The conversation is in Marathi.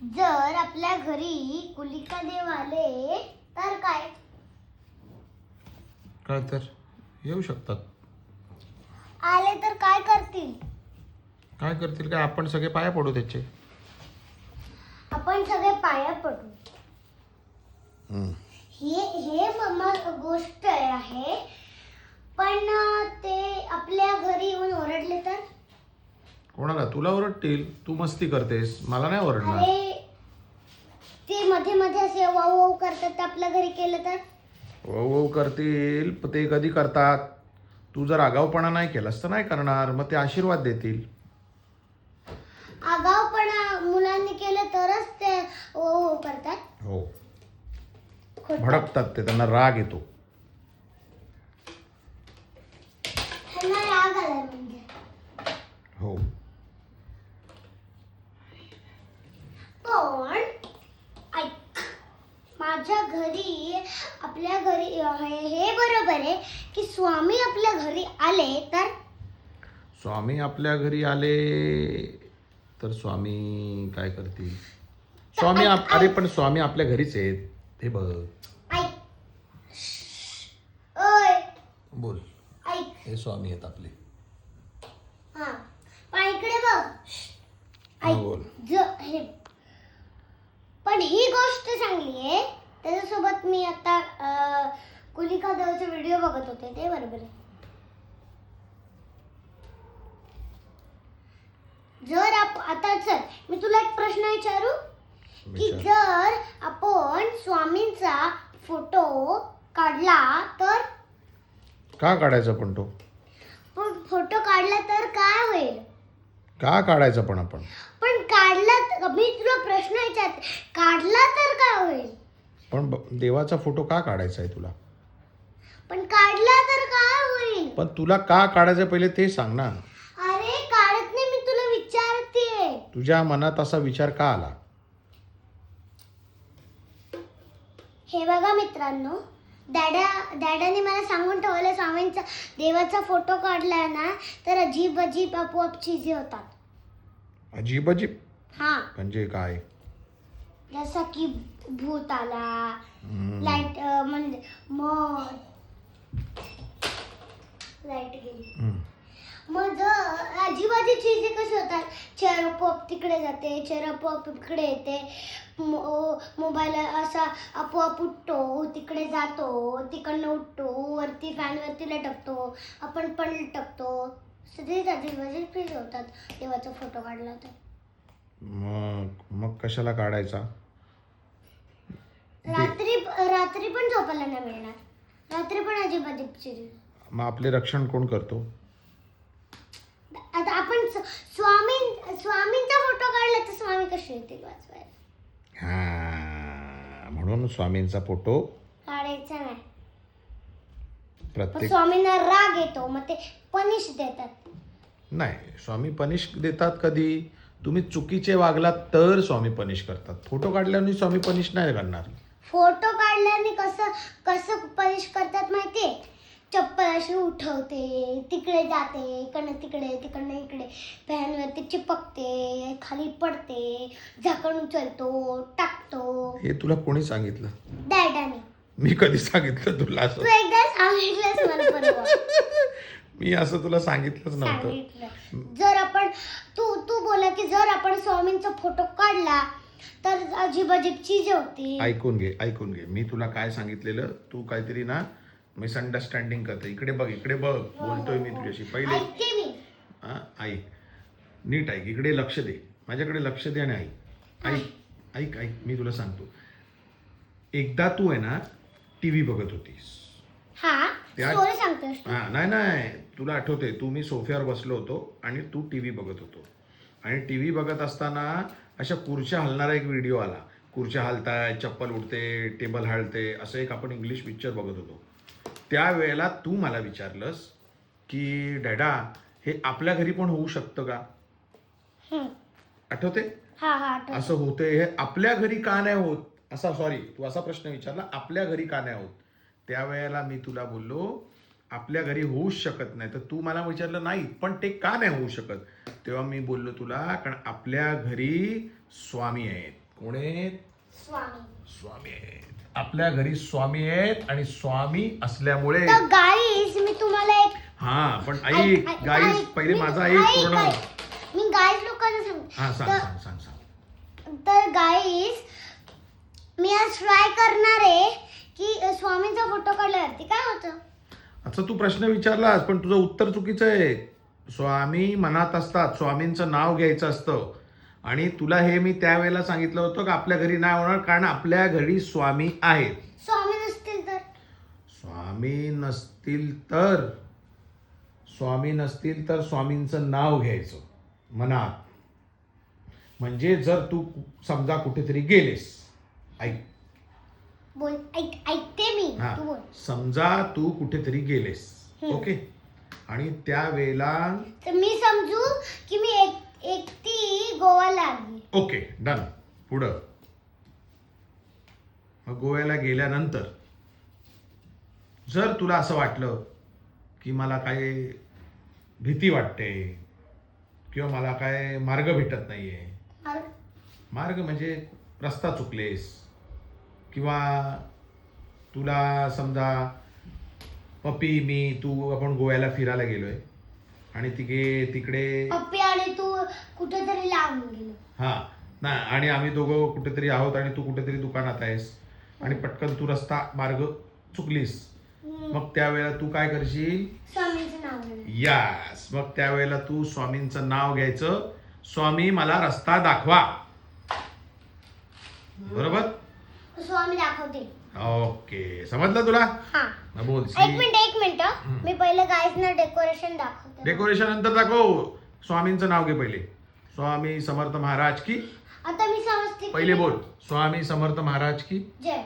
जर आपल्या घरी कुलिका देव आले तर काय? काय तर येऊ शकतात. आले तर काय करतील? काय करतील काय? आपण सगळे पाया पडू त्याचे. आपण सगळे पाया पडू. हे मम्मा गोष्ट आहे. पण ते आपल्या घरी येऊन ओरडले तर? कोणाला? तुला ओरडतील. तू मस्ती करतेस, मला नाही ओरडणार. अरे ते मध्ये मध्ये असे वाव वाव करतात तर आपल्या घरी केलं तर? ओ करतील, पण ते कधी करतात? तू जर आगाऊपणा नाही केलास तर नाही करणार, मग ते आशीर्वाद देतील. आगाऊपणा मुलांनी केलं तरच ते ओ करतात. हो, खोटं. भडकतात ते, त्यांना राग येतो. त्यांना राग आलाय म्हणजे. हो, पण ऐक, माझ्या घरी आपल्या घरी हे बरोबर आहे की स्वामी आपल्या घरी आले तर? स्वामी आपल्या घरी आले तर स्वामी काय करतील? स्वामी अरे पण स्वामी आपल्या घरीच आहेत. हे बघ, ऐक, ओय बोल. ऐक, हे स्वामी आहेत आपले. हा पण इकडे बघ. हा, ऐक, बोल. हे पण ही गोष्ट चांगली आहे. त्याच्यासोबत मी आता कुलिका देवचे व्हिडिओ बघत होते, ते बरोबर आहे. जर आता चल मी तुला एक प्रश्न विचारू की विचार. जर आपण स्वामींचा फोटो काढला तर? का काढायचा पण तो? पण फोटो काढला तर काय होईल? का काढायचा पण आपण? पण काढला मी तुला प्रश्न विचारते, काढला तर काय होईल? पण देवाचा फोटो का काढायचा आहे तुला? पण काढला तर काय होईल? पण तुला का काढायचं पहिले ते सांग ना. अरे काढत नाही, मी तुला विचारते. तुझ्या मनात असा विचार का आला? हे बघा मित्रांनो, डॅडाने मला सांगून ठेवलं स्वामींचा देवाचा फोटो काढला ना तर अजीब अजीब आपोआप चीजे होतात. अजीब अजीब हा, म्हणजे काय? जसं की भूत आला, लाईट म्हणजे मग लाईट गेली. मग अजीब अजीब चीजे कशी होतात? चेअर आपोआप तिकडे जाते, चेअर आपोआप इकडे येते, मोबाईल असा आपोआप उठतो, तिकडे जातो, तिकडनं उठतो, वरती फॅनवरती लटकतो, आपण पण लटकतो. सगळीच अजीब अजीब चीजे होतात देवाचा फोटो काढला तर. मग कशाला काढायचा? रात्री पण झोपायला नाही मिळणार. रात्री पण अजीब अजीब चीजे. मग आपले रक्षण कोण करतो? आता आपण स्वामींचा फोटो काढला तर स्वामी कसे येतील वाचवायला? हा, म्हणून स्वामींचा फोटो काढायचा नाही. पण प्रत्येक स्वामींना राग येतो, मग ते पनिश देतात. नाही, स्वामी पनिश देतात कधी? तुम्ही चुकीचे वागलात तर स्वामी पनिश करतात. फोटो काढल्याने स्वामी पनिश नाही करणार. फोटो काढल्याने कसं पनिश करतात माहितीये? चप्पल अशी उठवते, तिकडे जाते, इकडनं तिकडे, तिकडनं इकडे, फॅनवरती चिपकते, खाली पडते, झाकण उचलतो, टाकतो. हे तुला कोणी सांगितलं? डॅडाने. मी कधी सांगितलं तुला असं? तू एकदा सांगितलंस मला परवा. मी असं तुला सांगितलंच नव्हतं. सांगितलं. जर आपण तू बोला की जर आपण स्वामींचा फोटो काढला तर अजीब अजीब चीज होती. ऐकून घे. मी तुला काय सांगितलेलं? तू काहीतरी ना मिसअंडरस्टँडिंग करते. इकडे बघ, बोलतोय मी तुझ्याशी. पहिले ऐकते मी. ऐक, नीट ऐक, इकडे लक्ष दे, माझ्याकडे लक्ष दे आणि ऐक. मी तुला सांगतो. एकदा तू आहे ना टीव्ही बघत होतीस. हा, स्टोरी सांगतोस तू. नाही, तुला आठवते, तू मी सोफ्यावर बसलो होतो आणि तू टीव्ही बघत होतो. आणि टीव्ही बघत असताना अशा खुर्च्या हलणारा एक व्हिडिओ आला. खुर्च्या हलताय, चप्पल उडते, टेबल हलते, असं एक आपण इंग्लिश पिक्चर बघत होतो. त्यावेळेला तू मला विचारलंस की डॅडा, हे आपल्या घरी पण होऊ शकतं का? आठवते? हा आठवतं. असं होते, हे आपल्या घरी का नाही होत? तू असा प्रश्न विचारला, आपल्या घरी का नाही होत? त्यावेळेला मी तुला बोललो आपल्या घरी होऊच शकत नाही. तर तू मला विचारलं नाही पण ते का नाही होऊ शकत? तेव्हा मी बोललो तुला, कारण आपल्या घरी स्वामी आहेत. कोण आहेत? स्वामी. स्वामी आहेत. आपल्या घरी स्वामी आहेत आणि स्वामी असल्यामुळे तर गाईस मी तुम्हाला एक हा पण ऐक गाईस पहिले माझा ऐक पूर्ण. मी गाईस लोकांना हा सांग सांग. सांग सांग सांग. तर गाईस मी आज ट्राय करणार आहे की स्वामींचा फोटो काढल्यावरती काय होतं. अच्छा तू प्रश्न विचारलास पण तुझं उत्तर चुकीचं आहे. स्वामी मनात असतात, स्वामींचं नाव घ्यायचं असतं. आणि तुला हे मी त्यावेळेला सांगितलं होतं की आपल्या घरी नाही होणार कारण आपल्या घरी स्वामी आहेत. स्वामी नसतील तर स्वामी नसतील तर स्वामींचं नाव घ्यायचं मनात. म्हणजे जर तू समजा कुठेतरी गेलेस, ऐक बोल. ऐकते मी. हा तू बोल. समजा तू कुठेतरी गेलेस, ओके, आणि त्यावेळेला तर मी समजू की मी एकटी गोवाला आली. Okay done. पुढं मग गोव्याला गेल्यानंतर जर तुला असं वाटलं की मला काय भीती वाटते किंवा मला काय मार्ग भेटत नाहीये, मार्ग म्हणजे रस्ता चुकलेस किंवा तुला समजा पप्पी मी तू आपण गोव्याला फिरायला गेलोय आणि तिकडे पप्पी आणि तू कुठेतरी लांब गेलो. हा नाही आणि आम्ही दोघं कुठेतरी आहोत आणि तू कुठेतरी दुकानात आहेस आणि पटकन तू रस्ता मार्ग चुकलीस. मग त्यावेळेला तू काय करशील? स्वामींचं नाव घेणार. यस. मग त्यावेळेला तू स्वामींचं नाव घ्यायचं. स्वामी मला रस्ता दाखवा. बरोबर. स्वामी दाखवते. ओके समजलं तुला? हा. बोल. एक मिनिट मी पहिले गाईसना डेकोरेशन दाखवते. डेकोरेशन नंतर दाखव. स्वामींचं नाव घे पहिले. स्वामी समर्थ महाराज की. आता मी समजते. पहिले बोल स्वामी समर्थ महाराज की जय.